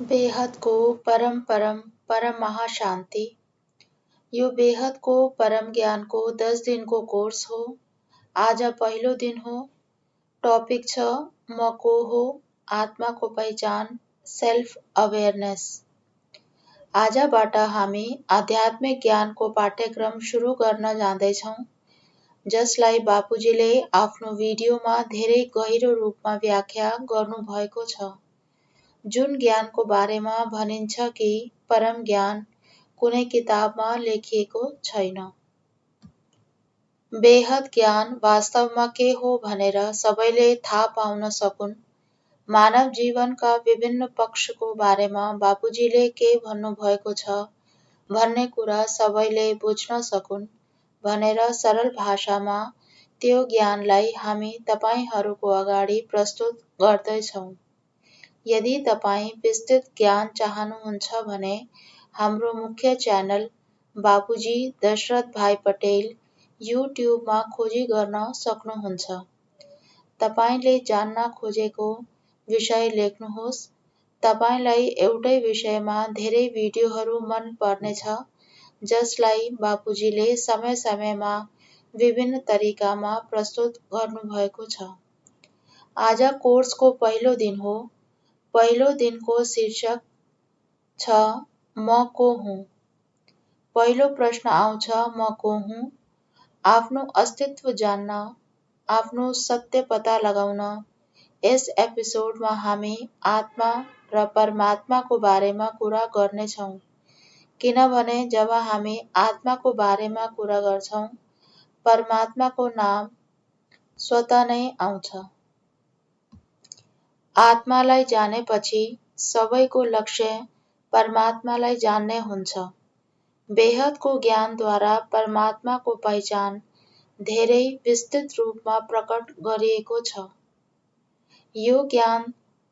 बेहद को परम परम परम महाशांति। यो बेहद को परम ज्ञान को 10 दिन को कोर्स हो। आज पहिलो दिन हो। टॉपिक छ म को हो, आत्मा को पहचान, सेल्फ अवेयरनेस। आजबाट हामी आध्यात्मिक ज्ञानको पाठ्यक्रम सुरु गर्न जाँदैछौँ, जसलाई बापुजीले आफ्नो भिडियोमा धेरै गहिरो रूपमा व्याख्या गर्नुभएको छ। जुन ज्ञानको बारेमा भनिन्छ कि परम ज्ञान कुनै किताबमा लेखिएको छैन। बेहद ज्ञान वास्तवमा के हो भनेर सबैले थाहा पाउन सकुन्, मानव जीवनका विभिन्न पक्षको बारेमा बापुजीले के भन्नुभएको छ भन्ने कुरा सबैले बुझ्न सकुन् भनेर सरल भाषामा त्यो ज्ञानलाई हामी तपाईहरूको अगाडि प्रस्तुत गर्दैछौँ। यदि तपाईँ विस्तृत ज्ञान चाहनुहुन्छ भने हाम्रो मुख्य च्यानल बापुजी दशरथ भाइ पटेल युट्युबमा खोजी गर्न सक्नुहुन्छ। तपाईँले जान्न खोजेको विषय लेख्नुहोस्। तपाईँलाई एउटै विषयमा धेरै भिडियोहरू मन पर्नेछ, जसलाई बापुजीले समय समयमा विभिन्न तरिकामा प्रस्तुत गर्नुभएको छ। आज कोर्सको पहिलो दिन हो। पहिलो दिनको शीर्षक छ म को हुँ। पहिलो प्रश्न आउँछ म को हुँ। आफ्नो अस्तित्व जान्न, आफ्नो सत्य पत्ता लगाउन यस एपिसोडमा हामी आत्मा र परमात्माको बारेमा कुरा गर्नेछौँ। किनभने जब हामी आत्माको बारेमा कुरा गर्छौँ, परमात्माको नाम स्वतः नै आउँछ। आत्मालाई जानेपछि सबैको लक्ष्य परमात्मालाई जान्ने हुन्छ। बेहदको ज्ञानद्वारा परमात्माको पहिचान धेरै विस्तृत रूपमा प्रकट गरिएको छ। यो ज्ञान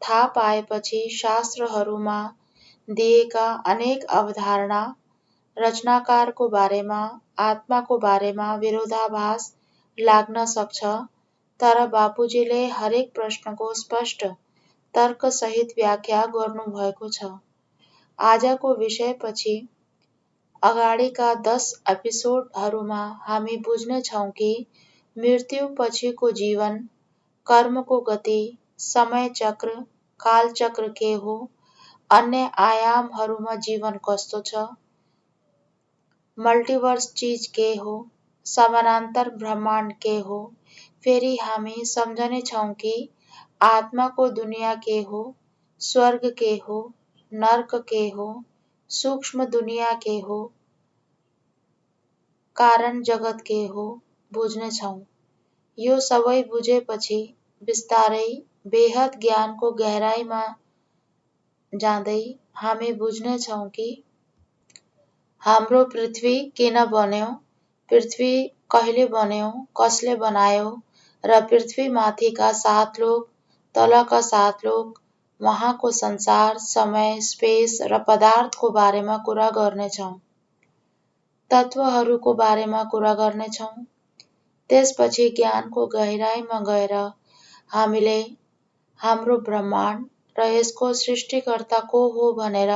थाहा पाएपछि शास्त्रहरूमा दिएका अनेक अवधारणा, रचनाकारको बारेमा, आत्माको बारेमा विरोधाभास लाग्न सक्छ, तर बापुजीले हरेक प्रश्नको स्पष्ट तर्कसहित व्याख्या गर्नुभएको छ। आजको विषयपछि अगाडिका 10 एपिसोडहरूमा हामी बुझ्नेछौँ कि मृत्युपछिको जीवन, कर्मको गति, समय चक्र, कालचक्र के हो, अन्य आयामहरूमा जीवन कस्तो छ, मल्टिभर्स चिज के हो, समानान्तर ब्रह्माण्ड के हो। फेरि हामी सम्झनेछौँ कि आत्माको दुनियाँ के हो, स्वर्ग के हो, नर्क के हो, सूक्ष्म दुनियाँ के हो, कारण जगत के हो बुझ्नेछौँ। यो सबै बुझेपछि बिस्तारै बेहद ज्ञानको गहराइमा जाँदै हामी बुझ्नेछौँ कि हाम्रो पृथ्वी किन बन्यो, पृथ्वी कहिले बन्यो, कसले बनायो र पृथ्वीमाथिका 7 लोक, तलका 7 लोक, वहाँको संसार, समय, स्पेस र पदार्थको बारेमा कुरा गर्नेछौँ। तत्त्वहरूको बारेमा कुरा गर्नेछौँ। त्यसपछि ज्ञानको गहिराइमा गएर हामीले हाम्रो ब्रह्माण्ड र यसको सृष्टिकर्ता को हो भनेर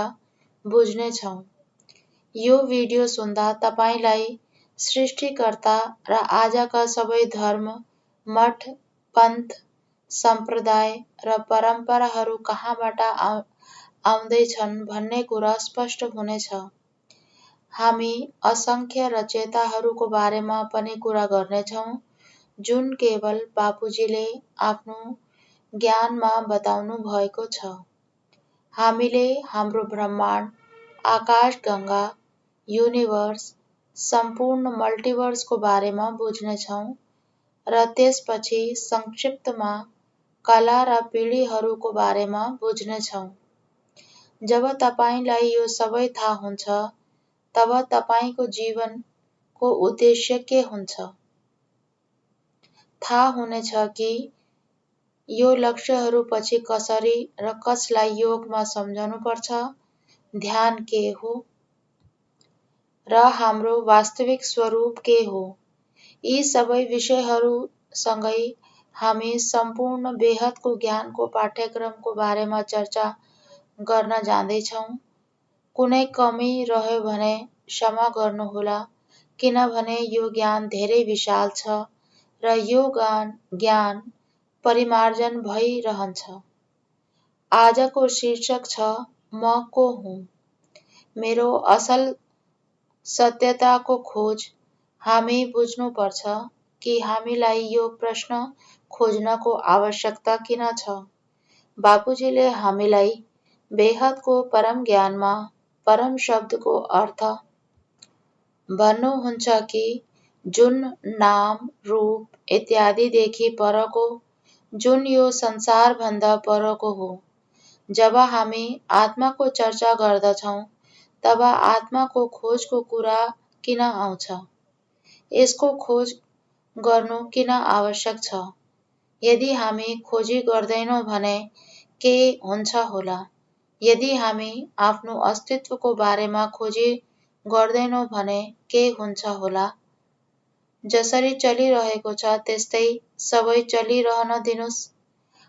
बुझ्नेछौँ। यो भिडियो सुन्दा तपाईलाई सृष्टिकर्ता र आजका सबै धर्म, मठ, पन्थ, सम्प्रदाय र परम्पराहरू कहाँबाट आउँदैछन् भन्ने कुरा स्पष्ट हुनेछ। हामी असङ्ख्य रचयिताहरूको बारेमा पनि कुरा गर्नेछौँ, जुन केवल बापुजीले आफ्नो ज्ञानमा बताउनु भएको छ। हामीले हाम्रो ब्रह्माण्ड, आकाशगङ्गा, युनिभर्स, सम्पूर्ण मल्टिभर्सको बारेमा बुझ्नेछौँ र त्यसपछि संक्षिप्तमा कला र पिँढीहरूको बारेमा बुझ्नेछौँ। जब तपाईलाई यो सबै थाहा हुन्छ, तब तपाईको जीवनको उद्देश्य के हुन्छ? थाहा हुनेछ कि यो लक्ष्यहरूपछि कसरी र कसलाई योगमा सम्झनुपर्छ, ध्यान के हो र हाम्रो वास्तविक स्वरूप के हो। यी सबै विषयहरूसँगै हामी सम्पूर्ण बेहदको ज्ञानको पाठ्यक्रमको बारेमा चर्चा गर्न जान्दैछौँ। कुनै कमी रह्यो भने क्षमा गर्नुहोला, किनभने यो ज्ञान धेरै विशाल छ र यो ज्ञान परिमार्जन भइरहन्छ। आजको शीर्षक छ म को हुँ। मेरो असल सत्यताको खोज। हामी बुझ्नुपर्छ कि हामीलाई यो प्रश्न खोज्नको आवश्यकता किन छ। बापुजीले हामीलाई बेहदको परम ज्ञानमा परम शब्दको अर्थ भन्नुहुन्छ कि जुन नाम रूप इत्यादिदेखि परको, जुन यो संसारभन्दा परको हो। जब हामी आत्माको चर्चा गर्दछौँ तब आत्माको खोजको कुरा किन आउँछ? यसको खोज गर्नु किन आवश्यक छ? यदि हामी खोजी गर्दैनौँ भने के हुन्छ होला? यदि हामी आफ्नो अस्तित्वको बारेमा खोजी गर्दैनौँ भने के हुन्छ होला? जसरी चलिरहेको छ त्यस्तै सबै चलिरहन दिनुस्।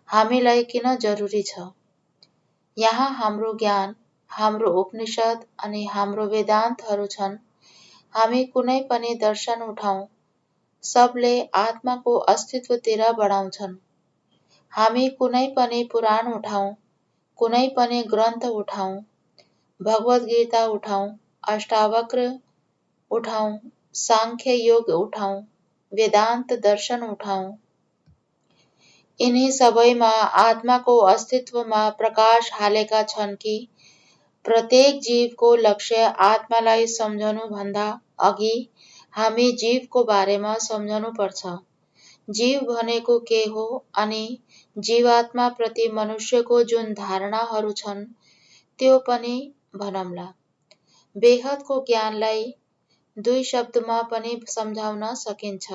हामीलाई किन जरुरी छ? यहाँ हाम्रो ज्ञान, हाम्रो उपनिषद अनि हाम्रो वेदान्तहरू छन्। हामी कुनै पनि दर्शन उठाउँ, सबले आत्माको अस्तित्वतिर बढाउँछन्। हामी कुनै पनि पुराण उठाउँ, कुनै पनि ग्रन्थ उठाउँ, भगवद् गीता उठाउँ, अष्टावक्र उठाउँ, सांख्य योग उठाउँ, वेदान्त दर्शन उठाउँ, यिनी सबैमा आत्माको अस्तित्वमा प्रकाश हालेका छन् कि प्रत्येक जीवको लक्ष्य आत्मालाई सम्झनुभन्दा अघि हामी जीवको बारेमा सम्झनुपर्छ। जीव भनेको के हो अनि जीवात्माप्रति मनुष्यको जुन धारणाहरू छन् त्यो पनि भनौँला। बेहदको ज्ञानलाई दुई शब्दमा पनि सम्झाउन सकिन्छ।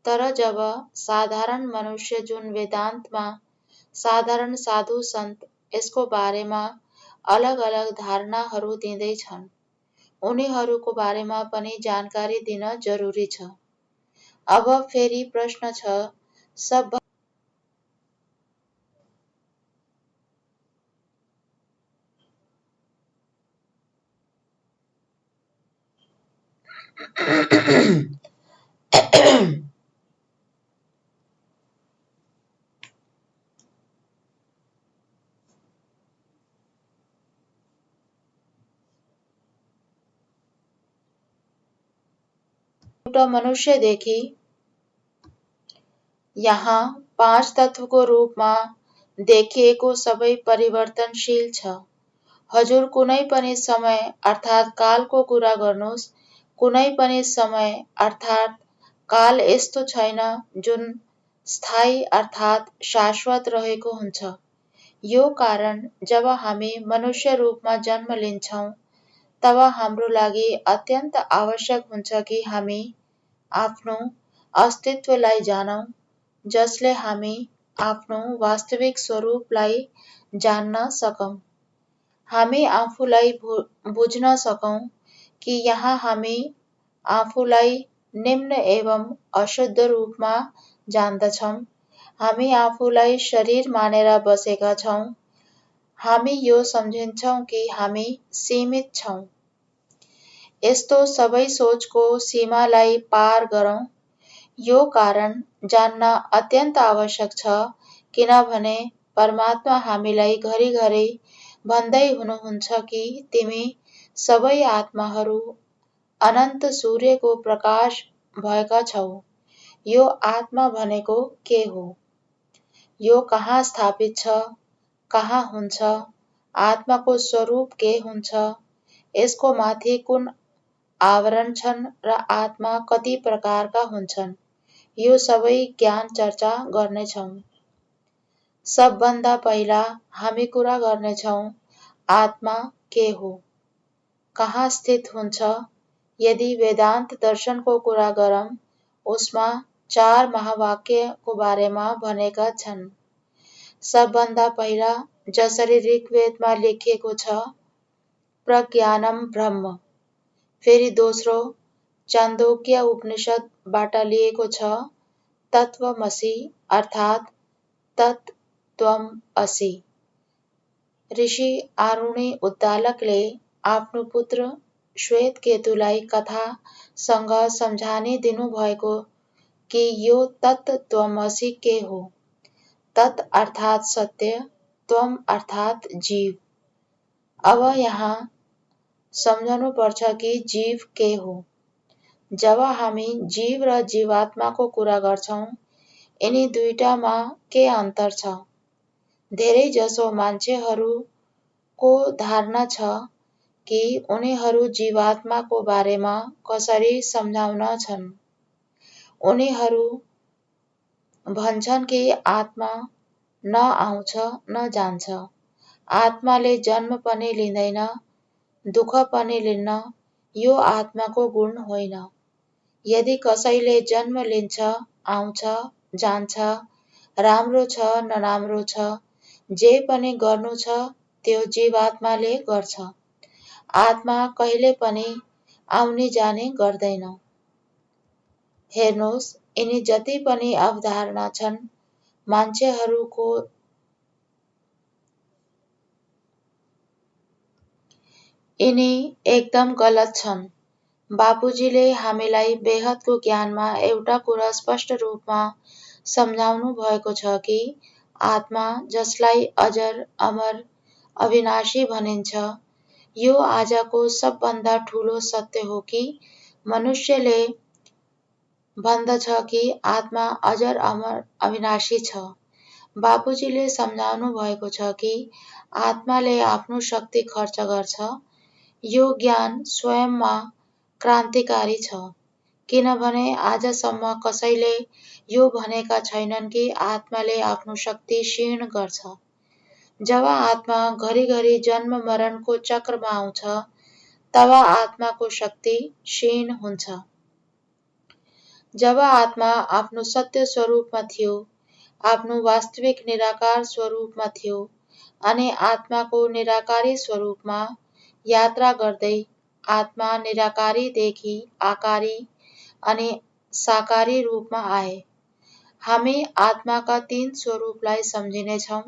तर जब साधारण मनुष्य जुन वेदान्तमा साधारण साधु सन्त यसको बारेमा अलग अलग धारणाहरू दिँदैछन्, उनीहरूको बारेमा पनि जानकारी दिन जरुरी छ। अब फेरि प्रश्न छ, सब एउटा मनुष्यदेखि यहाँ 5 तत्वको रूपमा देखिएको सबै परिवर्तनशील छ। हजुर कुनै पनि समय अर्थात् कालको कुरा गर्नुहोस्, कुनै पनि समय अर्थात् काल यस्तो छैन जुन स्थायी अर्थात् शाश्वत रहेको हुन्छ। यो कारण जब हामी मनुष्य रूपमा जन्म लिन्छौँ तब हाम्रो लागि अत्यन्त आवश्यक हुन्छ कि हामी आफ्नो अस्तित्वलाई जानौँ, जसले हामी आफ्नो वास्तविक स्वरूपलाई जान्न सकौँ। हामी आफूलाई बुझ्न सकौँ कि यहाँ हामी आफूलाई निम्न एवं अशुद्ध रूपमा जान्दछौँ। हामी आफूलाई शरीर मानेर बसेका छौँ। हामी यो सम्झन्छौँ कि हामी सीमित छौँ। यस्तो सबै सोचको सीमालाई पार गरौँ। यो कारण जान्न अत्यन्त आवश्यक छ, किनभने परमात्मा हामीलाई घरिघरि भन्दै हुनुहुन्छ कि तिमी सबै आत्माहरू अनन्त सूर्यको प्रकाश भएका छौ। यो आत्मा भनेको के हो? यो कहाँ स्थापित छ? कहाँ हुन्छ? आत्माको स्वरूप के हुन्छ? यसको माथि कुन आवरण छन् र आत्मा कति प्रकारका हुन्छन्? यो सबै ज्ञान चर्चा गर्नेछौँ। सबभन्दा पहिला हामी कुरा गर्नेछौँ आत्मा के हो? कहाँ स्थित हुन्छ? यदि वेदान्त दर्शनको कुरा गरौँ, उसमा 4 महावाक्यको बारेमा भनेका छन्। सबभन्दा पहिला जसरी ऋग्वेदमा लेखिएको छ, प्रज्ञानम ब्रह्म। फेरि दोस्रो चान्दोक्य उपनिषदबाट लिएको छ, तत्त्वमसि अर्थात् तत् त्वम् असि। ऋषि आरुणी उद्दालकले आफ्नो पुत्र श्वेतकेतुलाई कथासँग सम्झानी दिनुभएको कि यो तत्त्वमसि के हो। तत् अर्थात् सत्य, त्वम अर्थात् जीव। अब यहाँ सम्झनुपर्छ कि जीव के हो। जब हामी जीव र जीवात्माको कुरा गर्छौँ, यिनी दुईटामा के अन्तर छ? धेरैजसो मान्छेहरूको धारणा छ कि उनीहरू जीवात्माको बारेमा कसरी सम्झाउनेछन्। उनीहरू भन्छन् कि आत्मा न आउँछ न जान्छ, आत्माले जन्म पनि लिँदैन, दुःख पनि लिन्न, यो आत्माको गुण होइन। यदि कसैले जन्म लिन्छ, आउँछ, जान्छ, राम्रो छ नराम्रो छ, जे पनि गर्नु छ त्यो जीवात्माले गर्छ। आत्मा कहिले पनि आउने जाने गर्दैन। हेर्नुहोस्, यिनी जति पनि अवधारणा छन् मान्छेहरूको, यिनी एकदम गलत छन्। बापुजीले हामीलाई बेहदको ज्ञानमा एउटा कुरा स्पष्ट रूपमा सम्झाउनु भएको छ कि आत्मा, जसलाई अजर, अमर, अविनाशी भनिन्छ, यो आजको सबभन्दा ठूलो सत्य हो कि मनुष्यले भन्दछ कि आत्मा अजर, अमर, अविनाशी छ। बापुजीले सम्झाउनु भएको छ कि आत्माले आफ्नो शक्ति खर्च गर्छ। यो ज्ञान स्वयंमा क्रान्तिकारी छ, किनभने आजसम्म कसैले यो भनेका छैनन् कि आत्माले आफ्नो शक्ति क्षीण गर्छ। जब आत्मा घरिघरि जन्म मरणको चक्रमा आउँछ, तब आत्माको शक्ति क्षीण हुन्छ। जब आत्मा आफ्नो सत्य स्वरूपमा थियो, आफ्नो वास्तविक निराकार स्वरूपमा थियो अनि आत्माको निराकारी स्वरूपमा यात्रा गर्दै आत्मा निराकारीदेखि आकारी अनि साकारी रूपमा आए। हामी आत्माका तीन स्वरूपलाई सम्झिनेछौँ,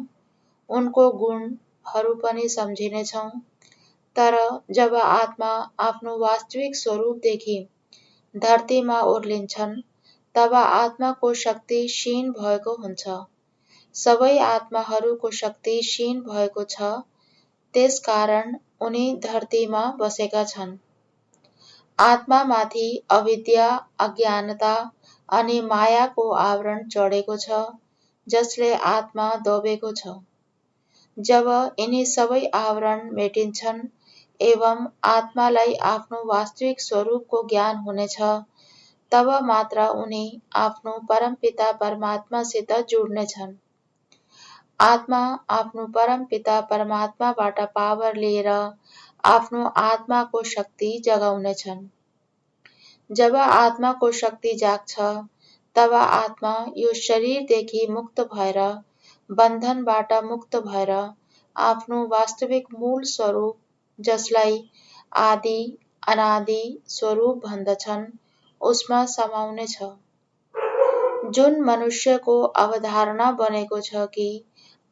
उनको गुणहरू पनि सम्झिनेछौँ। तर जब आत्मा आफ्नो वास्तविक स्वरूपदेखि धरतीमा ओर्लिन्छन्, तब आत्माको शक्ति क्षीण भएको हुन्छ। सबै आत्माहरूको शक्ति क्षीण भएको छ, त्यसकारण उनी धरतीमा बसेका छन्। आत्मामाथि अविद्या, अज्ञानता अनि मायाको आवरण चढेको छ, जसले आत्मा दबेको छ। जब यिनी सबै आवरण मेटिन्छन् एवं आत्मालाई आफ्नो वास्तविक स्वरूपको ज्ञान हुनेछ, तब मात्र उनी आफ्नो परमपिता परमात्मासित जुड्नेछन्। आत्मा आफ्नो परमपिता परमात्माबाट पावर लिएर आफ्नो आत्माको शक्ति जगाउनेछन्। जब आत्माको शक्ति जाग्छ, तब आत्मा यो शरीरदेखि मुक्त भएर, बन्धनबाट मुक्त भएर आफ्नो वास्तविक मूल स्वरूप, जसलाई आदि अनादि स्वरूप भन्दछन्, उसमा समाउनेछ। जुन मनुष्यको अवधारणा बनेको छ कि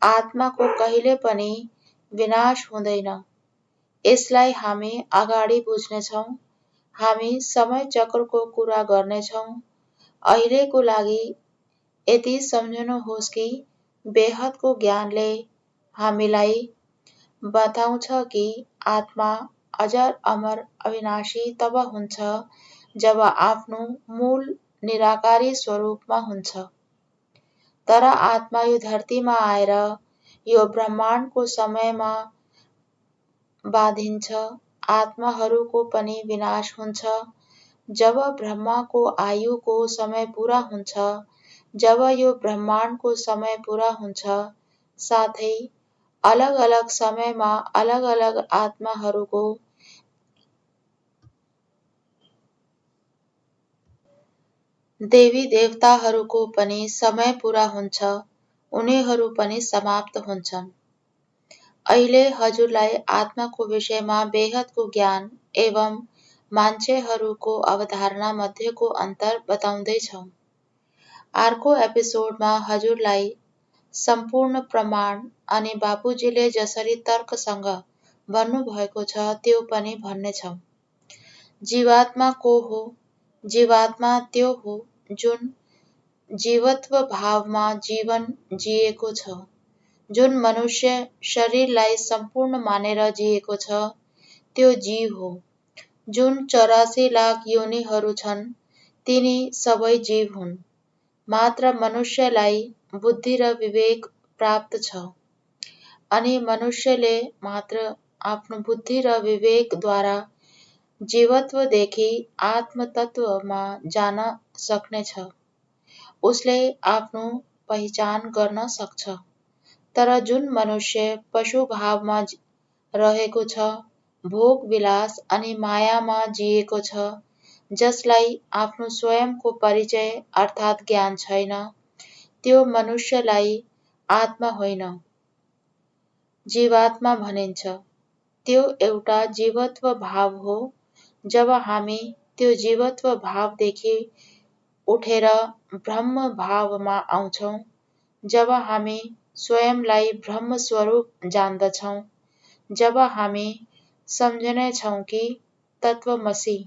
आत्माको कहिले पनि विनाश हुँदैन, यसलाई हामी अगाडि बुझ्नेछौँ। हामी समय चक्रको कुरा गर्नेछौँ। अहिलेको लागि यति सम्झनुहोस् कि बेहदको ज्ञानले हामीलाई बताउँछ कि आत्मा अजर, अमर, अविनाशी तब हुन्छ जब आफ्नो मूल निराकारी स्वरूपमा हुन्छ। तर आत्मा यो धरतीमा आएर यो ब्रह्माण्डको समयमा बाँधिन्छ। आत्माहरूको पनि विनाश हुन्छ। जब ब्रह्माको आयुको समय पूरा हुन्छ, जब यो ब्रह्माण्डको समय पूरा हुन्छ, साथै अलग अलग समयमा अलग अलग आत्माहरूको देवी देवताहरूको पनि समय पूरा हुन्छ, उनीहरू पनि समाप्त हुन्छन्। अहिले हजुरलाई आत्माको विषयमा बेहदको ज्ञान एवं मान्छेहरूको अवधारणा मध्येको अन्तर बताउँदैछौँ। अर्को एपिसोडमा हजुरलाई सम्पूर्ण प्रमाण अनि बापुजीले जसरी तर्कसँग भन्नुभएको छ त्यो पनि भन्नेछौँ। जीवात्मा को हो? जीवात्मा त्यो हो जुन जीवत्व भावमा जीवन जिएको छ, जुन मनुष्य शरीरलाई सम्पूर्ण मानेर जिएको छ त्यो जीव हो। जुन 84 लाख योनिहरू छन् तिनी सबै जीव हुन्। मात्र मनुष्यलाई बुद्धि र विवेक प्राप्त छ अनि मनुष्यले मात्र आफ्नो बुद्धि र विवेकद्वारा जीवत्वदेखि आत्मतत्वमा जान सक्नेछ। उसले आफ्नो पहिचान गर्न सक्छ। तर जुन मनुष्य पशु भावमा रहेको छ, भोग विलास अनि मायामा जिएको छ, जसलाई आफ्नो स्वयंको परिचय अर्थात् ज्ञान छैन, त्यो मनुष्यलाई आत्मा होइन, जीवात्मा भनिन्छ। त्यो एउटा जीवत्व भाव हो। जब हामी त्यो जीवत्व भावदेखि उठेर ब्रह्म भावमा आउँछौँ, जब हामी स्वयंलाई ब्रह्म स्वरूप जान्दछौँ, जब हामी सम्झनेछौँ कि तत्त्वमसि,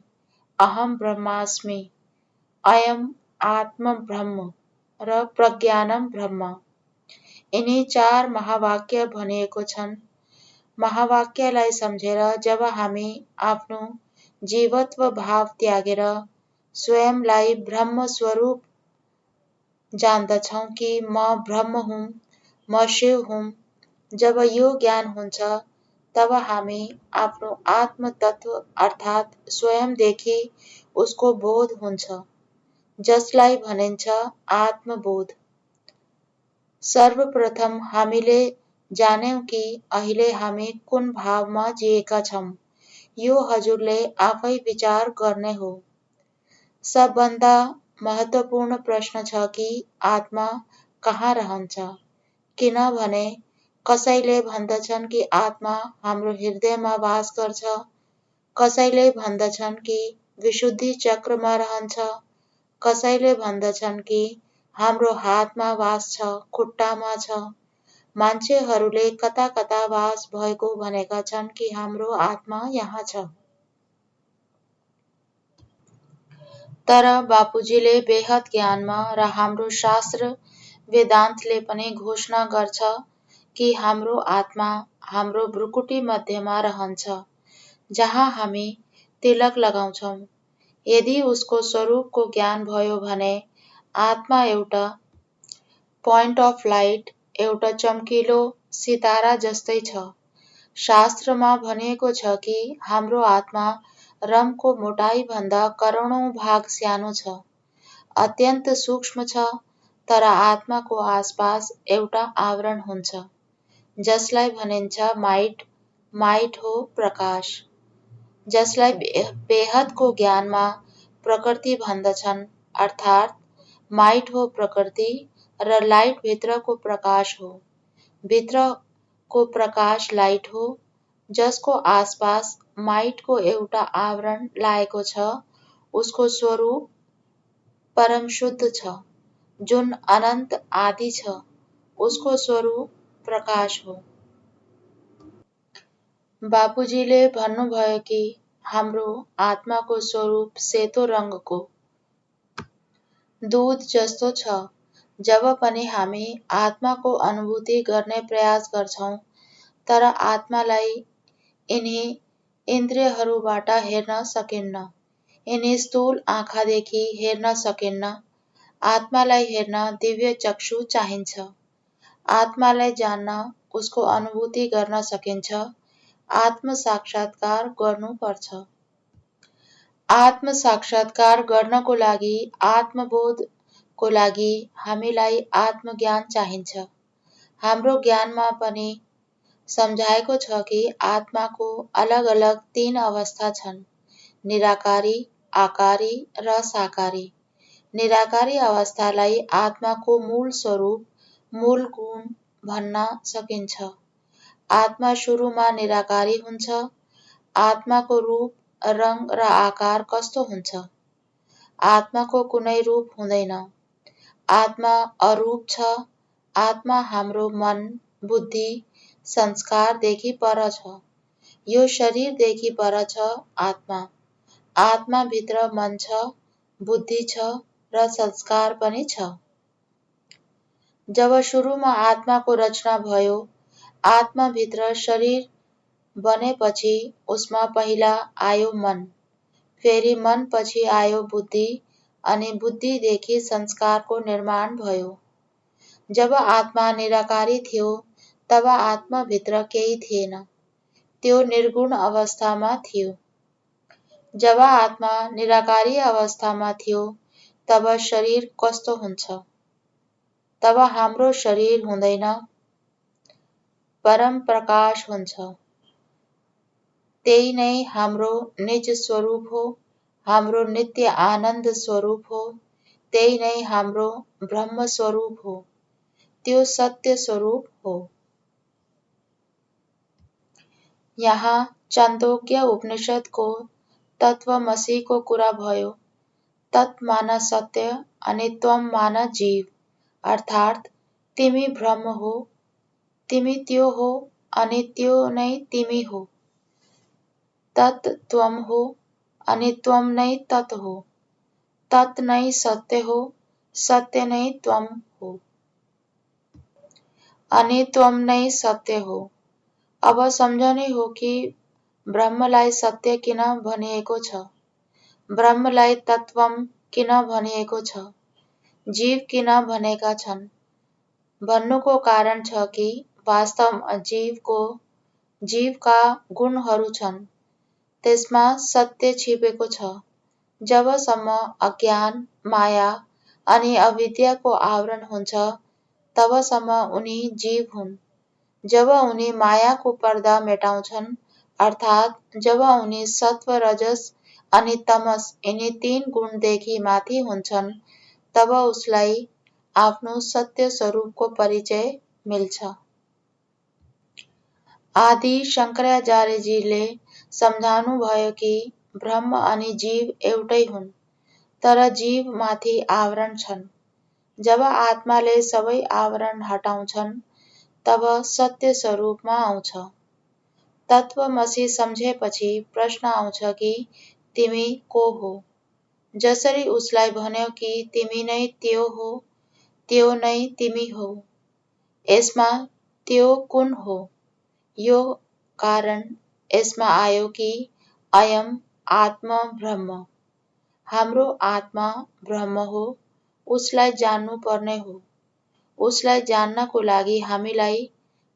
अहम ब्रह्मास्मि, अयम आत्म ब्रह्म र प्रज्ञानम ब्रह्म। यिनी 4 महावाक्य भनिएको छन्। महावाक्यलाई सम्झेर जब हामी आफ्नो जीवत्व भाव त्यागेर स्वयंलाई ब्रह्म स्वरूप जान्दछौँ कि म ब्रह्म हुँ, म शिव हुँ, जब यो ज्ञान हुन्छ तब हामी आफ्नो आत्म तत्व अर्थात् स्वयंदेखि उसको बोध हुन्छ, जसलाई भनिन्छ आत्मबोध। सर्वप्रथम हामीले जान्यौं कि अहिले हामी कुन भावमा जिएका छौं। यो हजुरले आफै विचार गर्ने हो। सबभन्दा महत्त्वपूर्ण प्रश्न छ कि आत्मा कहाँ रहन्छ, किनभने कसैले भन्दछन् कि आत्मा हाम्रो हृदयमा वास गर्छ, कसैले भन्दछन् कि विशुद्धि चक्रमा रहन्छ, कसैले भन्दछन् कि हाम्रो हातमा वास छ, खुट्टामा छ। मान्छेहरूले कता कता वास भएको भनेका छन् कि हाम्रो आत्मा यहाँ छ। तर बापुजीले बेहद ज्ञानमा र हाम्रो शास्त्र वेदान्तले पनि घोषणा गर्छ कि हाम्रो आत्मा हाम्रो भ्रुकुटी मध्यमा रहन्छ, जहाँ हामी तिलक लगाउँछौँ। यदि उसको स्वरूपको ज्ञान भयो भने आत्मा एउटा पोइन्ट अफ लाइट, एउटा चम्किलो सितारा जस्तै छ। शास्त्रमा भनिएको छ कि हाम्रो आत्मा रमको मोटाइभन्दा करोडौँ भाग सानो छ, अत्यन्त सूक्ष्म छ, तर आत्माको आसपास एउटा आवरण हुन्छ, जसलाई भनिन्छ माइट। माइट हो प्रकाश, जसलाई बेहदको ज्ञानमा प्रकृति भन्दछन्, अर्थात् माइट हो प्रकृति र लाइट भित्रको प्रकाश हो। भित्रको प्रकाश लाइट हो, जसको आसपास माइटको एउटा आवरण लागेको छ। उसको स्वरूप परम शुद्ध छ, जुन अनन्त आदि छ। उसको स्वरूप प्रकाश हो। बापुजीले भन्नुभयो कि हाम्रो आत्माको स्वरूप सेतो रङको दूध जस्तो छ। जब पनि हामी आत्माको अनुभूति गर्ने प्रयास गर्छौँ, तर आत्मालाई यिनी इन्द्रियहरूबाट हेर्न सकिन्न। यिनी स्थूल आँखादेखि हेर्न सकिन्न। आत्मालाई हेर्न दिव्य चक्षु चाहिन्छ। आत्मालाई जान्न, उसको अनुभूति गर्न सकिन्छ, आत्म साक्षात्कार गर्नुपर्छ। आत्म साक्षात्कार गर्नको लागि, आत्मबोधको लागि हामीलाई आत्मज्ञान चाहिन्छ। हाम्रो ज्ञानमा पनि सम्झाएको छ कि आत्माको अलग अलग 3 अवस्था छन्, निराकारी, आकारी र साकारी। निराकारी अवस्थालाई आत्माको मूल स्वरूप, मूल गुण भन्न सकिन्छ। आत्मा सुरुमा निराकारी हुन्छ। आत्माको रूप, रङ र आकार कस्तो हुन्छ? आत्माको कुनै रूप हुँदैन। आत्मा अरूप छ। आत्मा हाम्रो मन, बुद्धि, संस्कारदेखि पर छ। यो शरीरदेखि पर छ आत्मा। आत्माभित्र मन छ, बुद्धि छ र संस्कार पनि छ। जब सुरुमा आत्माको रचना भयो, आत्माभित्र शरीर बनेपछि उसमा पहिला आयो मन, फेरि मनपछि आयो बुद्धि अनि बुद्धिदेखि संस्कारको निर्माण भयो। जब आत्मा निराकारी थियो तब आत्माभित्र केही थिएन, त्यो निर्गुण अवस्थामा थियो। जब आत्मा निराकारी अवस्थामा थियो तब शरीर कस्तो हुन्छ? तब हाम्रो शरीर हुँदैन, परम प्रकाश हुन्छ। त्यही नै हाम्रो निज स्वरूप हो, हाम्रो नित्य आनन्द स्वरूप हो, त्यही नै हाम्रो ब्रह्म स्वरूप हो, त्यो सत्य स्वरूप हो। यहाँ छान्दोग्य उपनिषदको तत्त्वमसीको कुरा भयो। तत् माना सत्य अनि त्वम माना जीव, अर्थात् तिमी ब्रह्म हो, तिमी त्यो हो अनि त्यो नै तिमी हो। तत् त्वम हो अनि त्वम नै तत् हो। तत् नै सत्य हो, सत्य नै त्वम हो अनि त्वम नै सत्य हो। अब सम्झने हो कि ब्रह्मलाई सत्य किन भनिएको छ, ब्रह्मलाई तत्त्वम किन भनिएको छ, जीव किन भनेका छन्। भन्नुको कारण छ कि वास्तवमा जीवका गुणहरू छन्, त्यसमा सत्य छिपेको छ। जबसम्म अज्ञान, माया अनि अविद्याको आवरण हुन्छ तबसम्म उनी जीव हुन्। जब उनी मायाको पर्दा मेटाउँछन्, अर्थात् जब उनी सत्व, रजस अनि तमस यिनी 3 गुणदेखि माथि हुन्छन्, तब उसलाई आफ्नो सत्य स्वरूपको परिचय मिल्छ। आदि शङ्कराचार्यजीले सम्झाउनुभयो कि ब्रह्म अनि जीव एउटै हुन्, तर जीव माथि आवरण छन्। जब आत्माले सबै आवरण हटाउँछन्, तब सत्य स्वरूपमा आउँछ। तत्त्वमसी सम्झेपछि प्रश्न आउँछ कि तिमी को हो? जसरी उसलाई भन्यो कि तिमी नै त्यो हो, त्यो नै तिमी हो। यसमा त्यो कुन हो? यो कारण यसमा आयो कि अयम आत्मा ब्रह्म, हाम्रो आत्मा ब्रह्म हो, उसलाई जान्नु पर्ने हो। उसलाई जान्नको लागि हामीलाई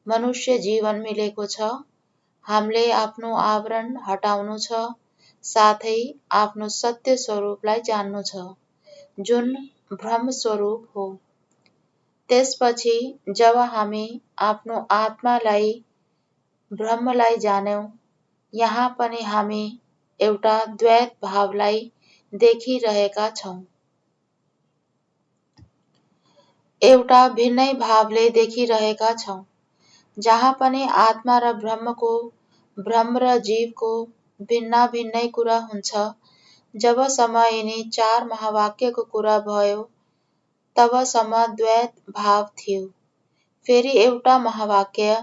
मनुष्य जीवन मिलेको छ। हामीले आफ्नो आवरण हटाउनु छ, साथै आफ्नो सत्य स्वरूपलाई जान्नु छ, जुन ब्रह्म स्वरूप हो। त्यसपछि जब हामी आफ्नो आत्मालाई, ब्रह्मलाई जान्यौं, यहाँ पनि हामी एउटा द्वैत भावलाई देखिरहेका छौं। एउटा भिन्नै भावले देखिरहेका छौं, जहाँ पनि आत्मा र ब्रह्मको, ब्रह्म र जीवको भिन्नै कुरा हुन्छ। जबसम्म यिनी 4 महावाक्यको कुरा भयो, तबसम्म द्वैत भाव थियो। फेरि एउटा महावाक्य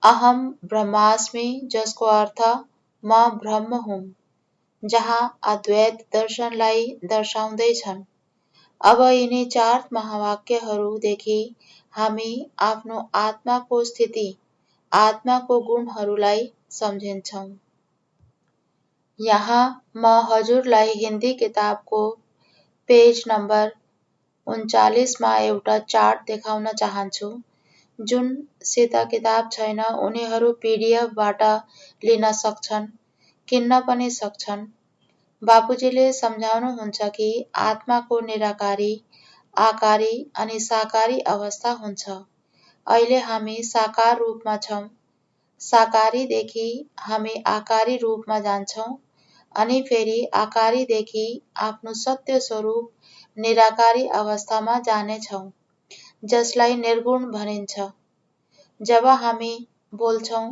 अहम ब्रह्मास्मि, जसको अर्थ म ब्रह्म हुँ, जहाँ अद्वैत दर्शनलाई दर्शाउँदैछन्। अब यिनी 4 महावाक्यहरूदेखि हामी आफ्नो आत्माको स्थिति, आत्माको गुणहरूलाई सम्झिन्छौँ। यहाँ म हजुरलाई हिन्दी किताबको पेज नम्बर 39मा एउटा चार्ट देखाउन चाहन्छु। जुनसित किताब छैन उनीहरू पीडीएफबाट लिन सक्छन्, किन्न पनि सक्छन्। बापुजीले सम्झाउनुहुन्छ कि आत्माको निराकारी, आकारी अनि साकारी अवस्था हुन्छ। अहिले हामी साकार रूपमा छौँ। साकारीदेखि हामी आकारी रूपमा जान्छौँ अनि फेरि आकारीदेखि आफ्नो सत्य स्वरूप निराकारी अवस्थामा जानेछौँ, जसलाई निर्गुण भनिन्छ। जब हामी बोल्छौँ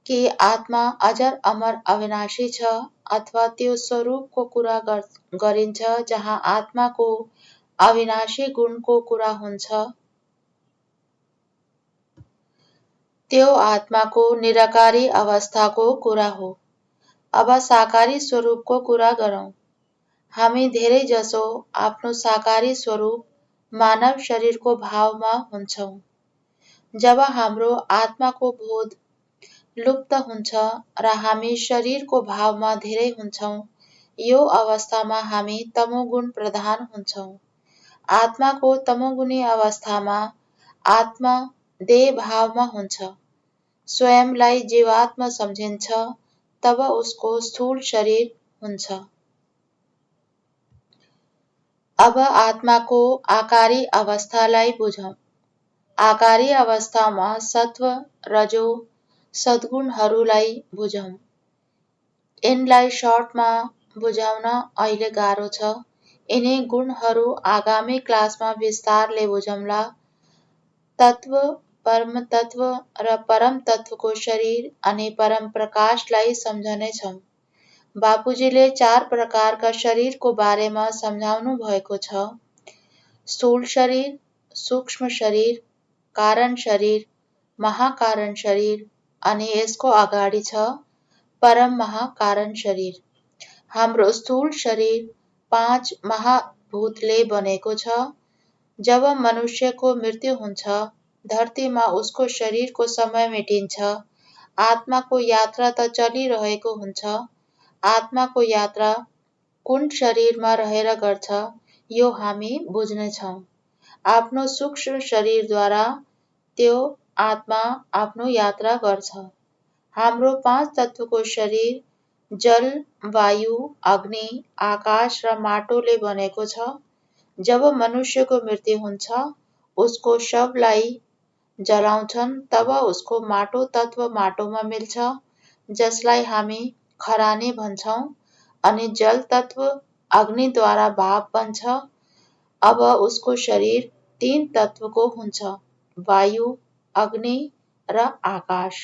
कि आत्मा अजर अमर अविनाशी छ अथवा त्यो स्वरूपको कुरा गरिन्छ जहाँ आत्माको अविनाशी गुणको कुरा हुन्छ, त्यो आत्माको निराकारी अवस्थाको कुरा हो। अब साकारी स्वरूपको कुरा गरौँ। हामी धेरैजसो आफ्नो साकारी स्वरूप मानव शरीरको भावमा हुन्छौँ। जब हाम्रो आत्माको बोध लुप्त हुन्छ र हामी शरीरको भावमा धेरै हुन्छौँ, यो अवस्थामा हामी तमोगुण प्रधान हुन्छौँ। आत्माको तमोगुणी अवस्थामा आत्मा देह भावमा हुन्छ, स्वयंलाई जीवात्मा सम्झिन्छ, तब उसको स्थूल शरीर हुन्छ। अब आत्माको आकारी अवस्थालाई बुझौँ। आकारी अवस्थामा सत्व, रजो, सद्गुणहरूलाई बुझौँ। यिनलाई सर्टमा बुझाउन अहिले गाह्रो छ। यिनी गुणहरू आगामी क्लासमा विस्तारले बुझौँला। तत्व, परम तत्व र परम तत्वको शरीर अनि परम प्रकाशलाई सम्झनेछौँ। बापुजीले 4 प्रकारका शरीरको बारेमा सम्झाउनु भएको छ। स्थूल शरीर, सूक्ष्म शरीर, कारण शरीर, महाकारण शरीर अनि यसको अगाडि छ परम महाकारण शरीर। हाम्रो स्थूल शरीर 5 महाभूतले बनेको छ। जब मनुष्यको मृत्यु हुन्छ, धरतीमा उसको शरीरको समय मेटिन्छ। आत्माको यात्रा त चलिरहेको हुन्छ। आत्माको यात्रा कुन शरीरमा रहेर गर्छ, यो हामी बुझ्नेछौँ। आफ्नो सूक्ष्म शरीरद्वारा त्यो आत्मा आफ्नो यात्रा गर्छ। हाम्रो 5 तत्वको शरीर जल, वायु, अग्नि, आकाश र माटोले बनेको छ। जब मनुष्यको मृत्यु हुन्छ, उसको शवलाई जलाउँछन्, तब उसको माटो तत्व माटोमा मिल्छ, जसलाई हामी खरानी भन्छौँ, अनि जल तत्व अग्निद्वारा भाप बन्छ। अब उसको शरीर 3 तत्वको हुन्छ, वायु, अग्नि र आकाश।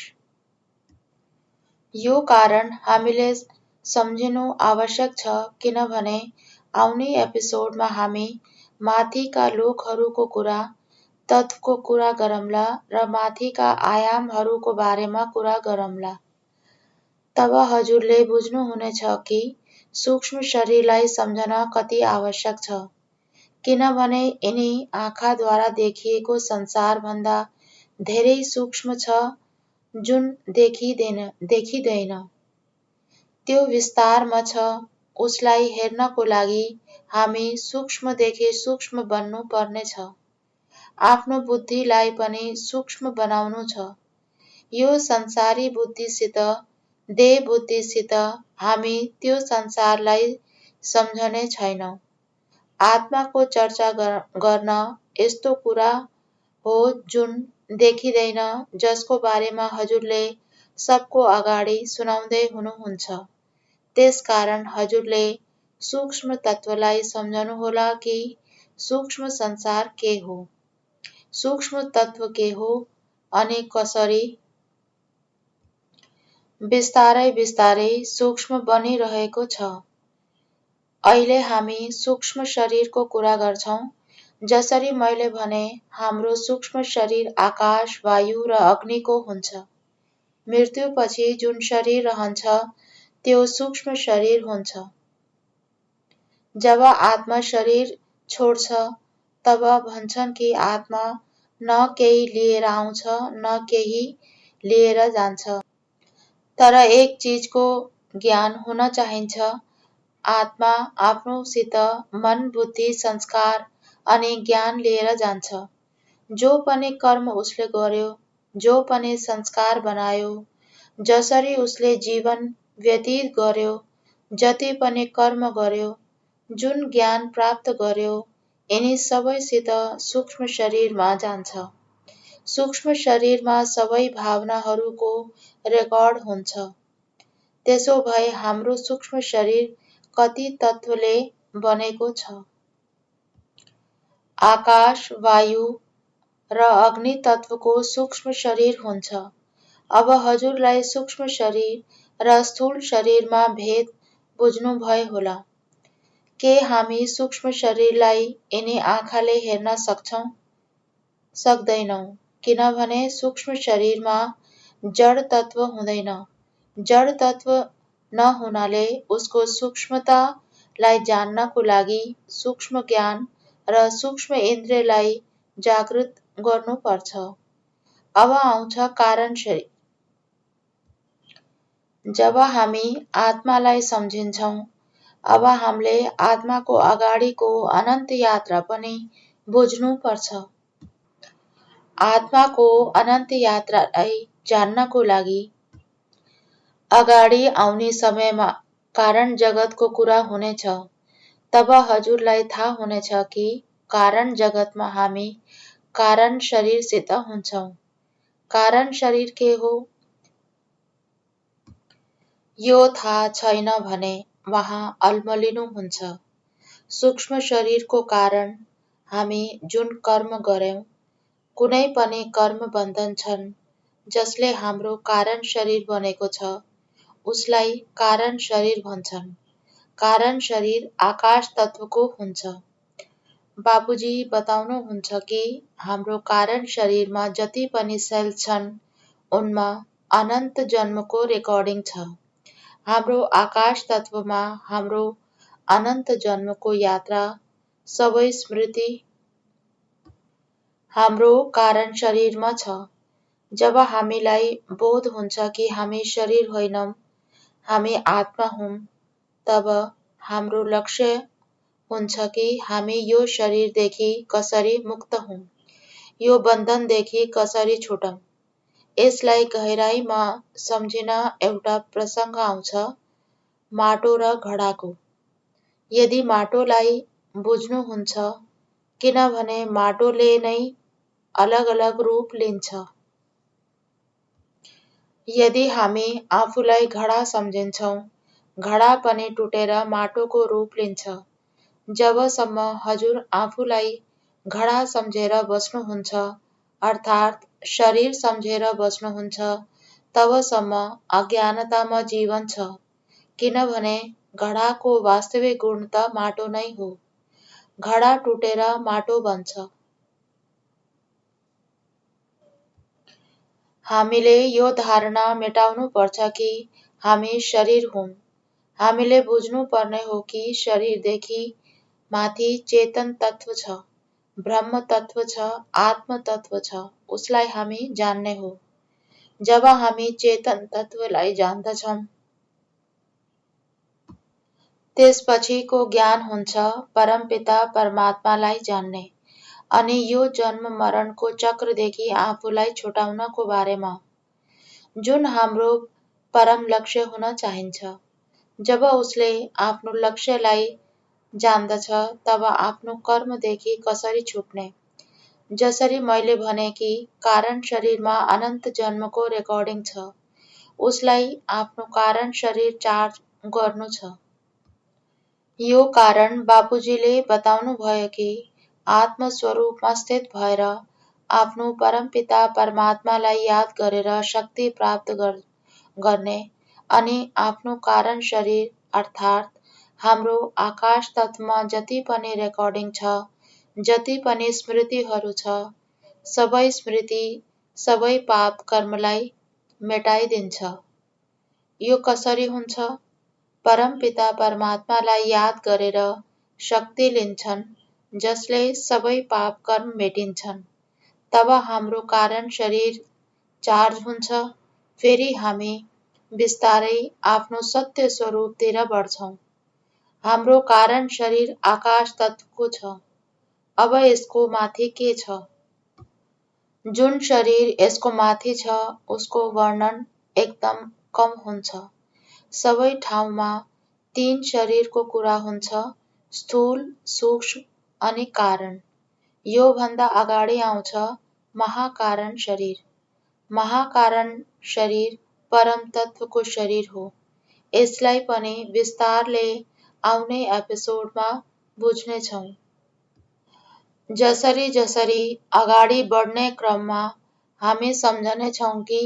यो कारण हामीले सम्झिनु आवश्यक छ, किनभने आउने एपिसोडमा हामी माथिका लोकहरूको कुरा, तत्वको कुरा गरौँला र माथिका आयामहरूको बारेमा कुरा गरौँला। तब हजुरले बुझ्नुहुनेछ कि सूक्ष्म शरीरलाई सम्झन कति आवश्यक छ, किनभने यिनी आँखाद्वारा देखिएको संसारभन्दा धेरै सूक्ष्म छ, जुन देखिँदैन। त्यो विस्तारमा छ। उसलाई हेर्नको लागि हामी सूक्ष्मदेखि सूक्ष्म बन्नु पर्नेछ। आफ्नो बुद्धिलाई पनि सूक्ष्म बनाउनु छ। यो संसारी बुद्धिसित, देह बुद्धिसित हामी त्यो संसारलाई सम्झने छैनौँ। आत्माको चर्चा गर्न यस्तो कुरा हो जुन देखिँदैन, जसको बारेमा हजुरले सबको अगाडि सुनाउँदै हुनुहुन्छ। त्यसकारण हजुरले सूक्ष्म तत्वलाई सम्झनुहोला कि सूक्ष्म संसार के हो, सूक्ष्म तत्व के हो अनि कसरी बिस्तारै बिस्तारै सूक्ष्म बनिरहेको छ। अहिले हामी सूक्ष्म शरीरको कुरा गर्छौँ। जसरी मैले भने, हाम्रो सूक्ष्म शरीर आकाश, वायु र अग्निको हुन्छ। मृत्युपछि जुन शरीर रहन्छ, त्यो सूक्ष्म शरीर हुन्छ। जब आत्मा शरीर छोड्छ, तब भन्छन् कि आत्मा न केही लिएर आउँछ, न केही लिएर जान्छ। तर एक चिजको ज्ञान हुन चाहिन्छ, आत्मा आफ्नोसित मन, बुद्धि, संस्कार अनि ज्ञान लिएर जान्छ। जो पनि कर्म उसले गर्यो, जो पनि संस्कार बनायो, जसरी उसले जीवन व्यतीत गर्यो, जति पनि कर्म गर्यो, जुन ज्ञान प्राप्त गर्यो, यिनी सबैसित सूक्ष्म शरीरमा जान्छ। सूक्ष्म शरीरमा सबै भावनाहरूको रेकर्ड हुन्छ। त्यसो भए हाम्रो सूक्ष्म शरीर कति तत्वले बनेको छ? आकाश, वायु र अग्नि तत्वको सूक्ष्म शरीर हुन्छ। अब हजुरलाई सूक्ष्म शरीर र स्थूल शरीरमा भेद बुझ्नुभए होला। के हामी सूक्ष्म शरीरलाई यिनी आँखाले हेर्न सक्छौँ? सक्दैनौँ, किनभने सूक्ष्म शरीरमा जड तत्व हुँदैन। जड तत्व नहुनाले उसको सूक्ष्मतालाई जान्नको लागि सूक्ष्म ज्ञान र सूक्ष्म इन्द्रियलाई जागृत गर्नुपर्छ। अब आउँछ कारण शरीर। जब हामी आत्मालाई सम्झिन्छौँ, अब हामीले आत्माको अगाडिको अनन्त यात्रा पनि बुझ्नुपर्छ। आत्माको अनन्त यात्रालाई जान्नको लागि अगाडि आउने समयमा कारण जगतको कुरा हुनेछ। तब हजुरलाई थाहा हुनेछ कि कारण जगतमा हामी कारण शरीरसित हुन्छौँ। कारण शरीर के हो यो थाहा छैन भने वहाँ अल्मलिनुहुन्छ। सूक्ष्म शरीरको कारण हामी जुन कर्म गर्यौं, कुनै पनि कर्म बन्धन छन् जसले हाम्रो कारण शरीर बनेको छ, उसलाई कारण शरीर भन्छन्। कारण शरीर आकाश तत्वको हुन्छ। बाबुजी बताउनुहुन्छ कि हाम्रो कारण शरीरमा जति पनि सेल छन्, उनमा अनन्त जन्मको रेकर्डिङ छ। हाम्रो आकाश तत्वमा हाम्रो अनन्त जन्मको यात्रा सबै स्मृति हाम्रो कारण शरीरमा छ। जब हामीलाई बोध हुन्छ कि हामी शरीर होइनौँ, हामी आत्मा हौँ, तब हाम्रो लक्ष्य हुन्छ कि हामी यो शरीरदेखि कसरी मुक्त हौँ, यो बन्धनदेखि कसरी छुटौँ। यसलाई गहिराईमा सम्झिन एउटा प्रसङ्ग आउँछ, माटो र घडाको। यदि माटोलाई बुझ्नुहुन्छ, किनभने माटोले नै अलग अलग रूप लिन्छ। यदि हामी आफूलाई घडा सम्झिन्छौँ, घडा पनि टुटेर माटोको रूप लिन्छ। जबसम्म हजुर आफूलाई घडा सम्झेर बस्नुहुन्छ, अर्थात् शरीर सम्झेर बस्नुहुन्छ, तबसम्म अज्ञानतामा जीवन छ। किनभने घडाको वास्तविक गुण त माटो नै हो। घडा टुटेर माटो बन्छ। हामीले यो धारणा मेटाउनुपर्छ कि हामी शरीर हौँ। हामीले बुझ्नुपर्ने हो कि शरीरदेखि माथि चेतन तत्व छ, ब्रह्म तत्व छ, आत्म तत्व छ, उसलाई हामी जान्ने हो। जब हामी चेतन तत्वलाई जान्दछौँ, त्यसपछिको ज्ञान हुन्छ परमपिता परमात्मालाई जान्ने अनि यो जन्म मरणको चक्रदेखि आफूलाई छुटाउनको बारेमा, जुन हाम्रो परम लक्ष्य हुन चाहिन्छ। जब उसले आफ्नो लक्ष्यलाई जान्दछ, तब आफ्नो कर्मदेखि कसरी छुट्ने। जसरी मैले भने कि कारण शरीरमा अनन्त जन्मको रेकर्डिङ छ, उसलाई आफ्नो कारण शरीर चार्ज गर्नु छ। यो कारण बापुजीले बताउनुभयो कि आत्मस्वरूपमा स्थित भएर आफ्नो परमपिता परमात्मालाई याद गरेर शक्ति प्राप्त गर्ने अनि आफ्नो कारण शरीर अर्थात् हाम्रो आकाश तत्वमा जति पनि रेकर्डिङ छ, जति पनि स्मृतिहरू छ, सबै स्मृति सबै पाप कर्मलाई मेटाइदिन्छ। यो कसरी हुन्छ? परमपिता परमात्मालाई याद गरेर शक्ति लिन्छन्, जसले सबै पाप कर्म मेटिन्छन्। तब हाम्रो कारण शरीर चार्ज हुन्छ। फेरि हामी बिस्तारै आफ्नो सत्य स्वरूपतिर बढ्छौँ। हाम्रो कारण शरीर आकाश तत्वको छ। अब यसको माथि के छ? जुन शरीर यसको माथि छ, उसको वर्णन एकदम कम हुन्छ। सबै ठाउँमा 3 शरीरको कुरा हुन्छ, स्थूल, सूक्ष्म अनि कारण। यो भन्दा अगाडि आउँछ महाकारण शरीर। महाकारण शरीर परम तत्वको शरीर हो। यसलाई पनि विस्तारले आउने एपिसोडमा बुझ्नेछौँ। जसरी जसरी अगाडि बढ्ने क्रममा हामी सम्झनेछौँ कि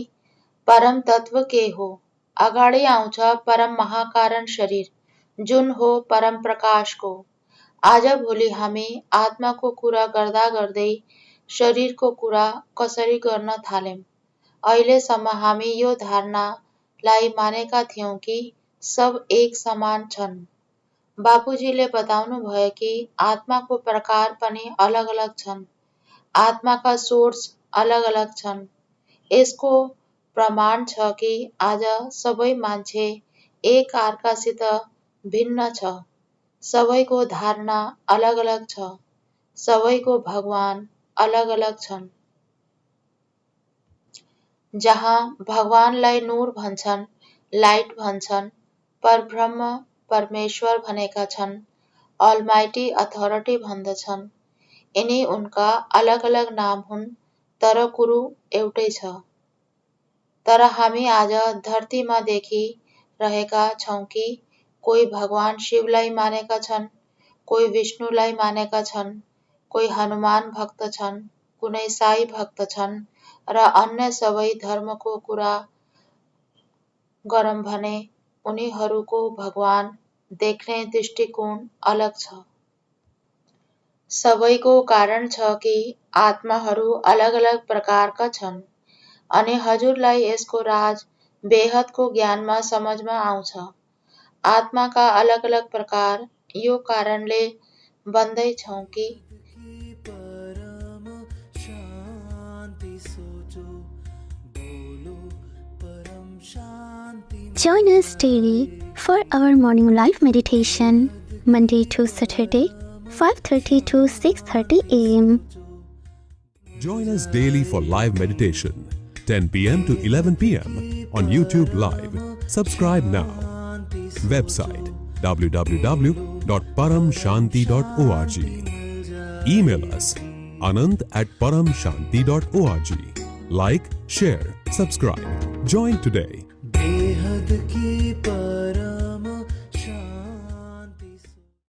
परम तत्व के हो। अगाडि आउँछ परम महाकारण शरीर, जुन हो परम प्रकाशको। आजभोलि हामी आत्माको कुरा गर्दा गर्दै शरीरको कुरा कसरी गर्न थाल्यौं। अहिलेसम्म हामी यो धारणालाई मानेका थियौं कि सब एक समान छन्। बापुजीले बताउनुभयो कि आत्माको प्रकार पनि अलग अलग छन्। आत्माका सोर्स अलग अलग छन्। यसको प्रमाण छ कि आज सबै मान्छे एक अर्कासित भिन्न छ। सबैको धारणा अलग अलग छ। सबैको भगवान अलग अलग छन्। जहाँ भगवानलाई नूर भन्छन्, लाइट भन्छन्, परब्रह्म परमेश्वर भनेका छन्, अलमाइटी अथोरिटी भन्दछन्। यिनी उनका अलग अलग नाम हुन् तर कुरो एउटै छ। तर हामी आज धरतीमा देखिरहेका छौं कि कोही भगवान शिवलाई मानेका छन्, कोही विष्णुलाई मानेका छन्, कोही हनुमान भक्त छन्, कुनै साई भक्त छन् र अन्य सबै धर्मको कुरा गरौँ भने उनीहरूको भगवान देख्ने दृष्टिकोण अलग छ। सबैको कारण छ कि आत्माहरू अलग अलग प्रकारका छन् अनि हजुरलाई यसको राज बेहदको ज्ञानमा समझमा आउँछ। आत्माका अलग अलग प्रकार यो कारणले भन्दैछौं कि Join us daily for our morning live meditation, Monday to Saturday, 5:30 to 6:30 a.m. Join us daily for live meditation, 10 p.m. to 11 p.m. on YouTube Live. Subscribe now. Website www.paramshanti.org. Email us anand@paramshanti.org. Like, share, subscribe. Join today.